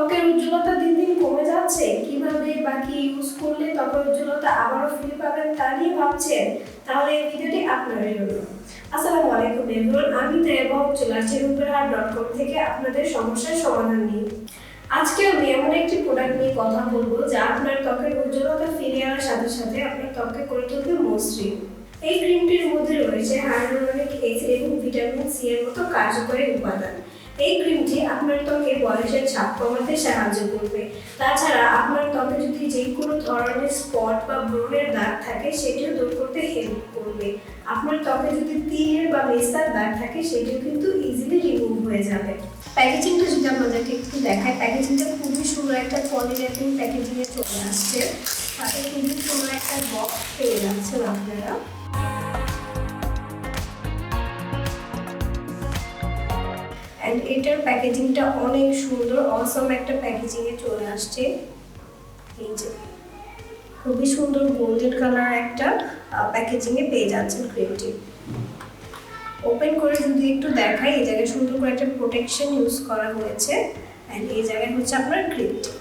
ত্বকের উজ্জ্বলতা দিন দিন কমে যাচ্ছে, কিভাবে বা কি ইউজ করলে ত্বকের উজ্জ্বলতা আবারও ফিরে পাবেন তা নিয়ে ভাবছেন? তাহলে এই ভিডিওটি আপনারই জন্য। আসসালামু আলাইকুম এভরিওয়ান, আমি দেবা চলে আসছি রূপেরহাট.com থেকে আপনাদের সমস্যার সমাধান নিয়ে। আজকে আমি এমন একটি প্রোডাক্ট নিয়ে কথা বলবো যা আপনার ত্বকের উজ্জ্বলতা ফিরিয়ে আনার সাথে সাথে আপনার ত্বককে করে তুলবে মসৃণ। এই ক্রিমটির মধ্যে রয়েছে হাইয়ালুরনিক অ্যাসিড এবং ভিটামিন সি এর মতো কার্যকরী উপাদান। এই ক্রিমটি আপনার ত্বকে বয়সের ছাপ কমাতে সাহায্য করবে। তাছাড়া আপনার ত্বকে যদি যে কোনো ধরনের স্পট বা ব্রণের দাগ থাকে সেটিও দূর করতে হেল্প করবে। আপনার ত্বকে যদি তিলের বা মেস্তার দাগ থাকে সেটিও কিন্তু ইজিলি রিমুভ হয়ে যাবে। প্যাকেজিংটা যদি আপনাদেরকে একটু দেখায়, প্যাকেজিংটা খুবই সুন্দর একটা পলিথিন প্যাকেজিংয়ে চলে আসছে। সাথে খুবই সুন্দর একটা বক্স পেয়ে যাচ্ছেন আপনারা। এন্ড এটার প্যাকেজিংটা অনেক সুন্দর, অসম একটা প্যাকেজিংয়ে চলে আসছে। এই যে খুবই সুন্দর গোল্ডেন কালার একটা প্যাকেজিংয়ে পেয়ে যাচ্ছেন ক্রিমটি। ওপেন করে যদি একটু দেখাই, এই জায়গায় সুন্দর করে একটা প্রোটেকশন ইউজ করা হয়েছে। এন্ড এই জায়গায় হচ্ছে আপনার ক্রিমটি।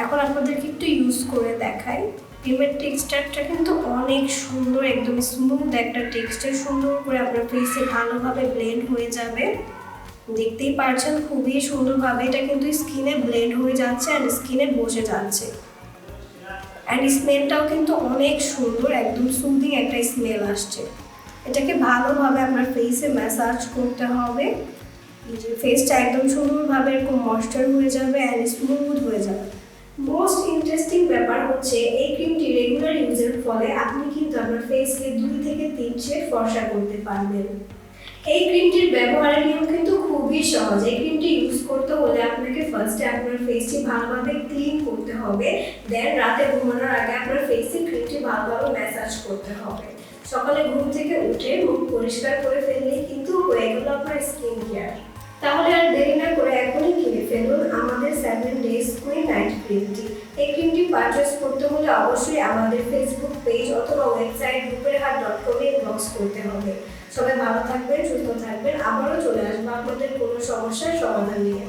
এখন আপনাদেরকে একটু ইউজ করে দেখাই। ক্রিমের টেক্সচারটা কিন্তু অনেক সুন্দর, একদম স্মুথ একটা টেক্সচার, সুন্দর করে আপনার ফেসে ভালোভাবে ব্লেন্ড হয়ে যাবে। দেখতেই পারছেন খুবই সুন্দরভাবে এটা কিন্তু স্কিনে ব্লেন্ড হয়ে যাচ্ছে অ্যান্ড স্কিনে বসে যাচ্ছে। অ্যান্ড স্মেলটাও কিন্তু অনেক সুন্দর, একদম সুদিং একটা স্মেল আসছে। এটাকে ভালোভাবে আপনার ফেসে ম্যাসাজ করতে হবে। যে ফেসটা একদম সুন্দরভাবে এরকম ময়েশ্চার হয়ে যাবে অ্যান্ড স্মুথ হয়ে যাবে। মোস্ট ইন্টারেস্টিং ব্যাপার হচ্ছে এই ক্রিমটি রেগুলার ইউজের ফলে আপনি কিন্তু আপনার ফেসকে 2 থেকে 3 শেড ফর্সা করতে পারবেন। এই ক্রিমটির ব্যবহারের নিয়ম কিন্তু খুবই সহজ। এই ক্রিমটি ইউজ করতে হলে আপনাকে ফার্স্টে আপনার ফেসটি ভালোভাবে ক্লিন করতে হবে। দেন রাতে ঘুমানোর আগে আপনার ফেসে ক্রিমটি ভালোভাবে ম্যাসাজ করতে হবে। সকালে ঘুম থেকে উঠে মুখ পরিষ্কার করে ফেললেই কিন্তু হয়ে গেল আপনার স্কিন কেয়ার। তাহলে আর দেরি না করে এখনই কিনে ফেলুন আমাদের 7 ডেজ কুইন নাইট ক্রিমটি। এই ক্রিমটি পারচেস করতে হলে অবশ্যই আমাদের ফেসবুক পেজ অথবা ওয়েবসাইট রূপেরহাট.com এ ইনবক্স করতে হবে। সবাই ভালো থাকবেন, সুস্থ থাকবেন। আবারও চলে আসবো আপনাদের কোনো সমস্যার সমাধান নিয়ে।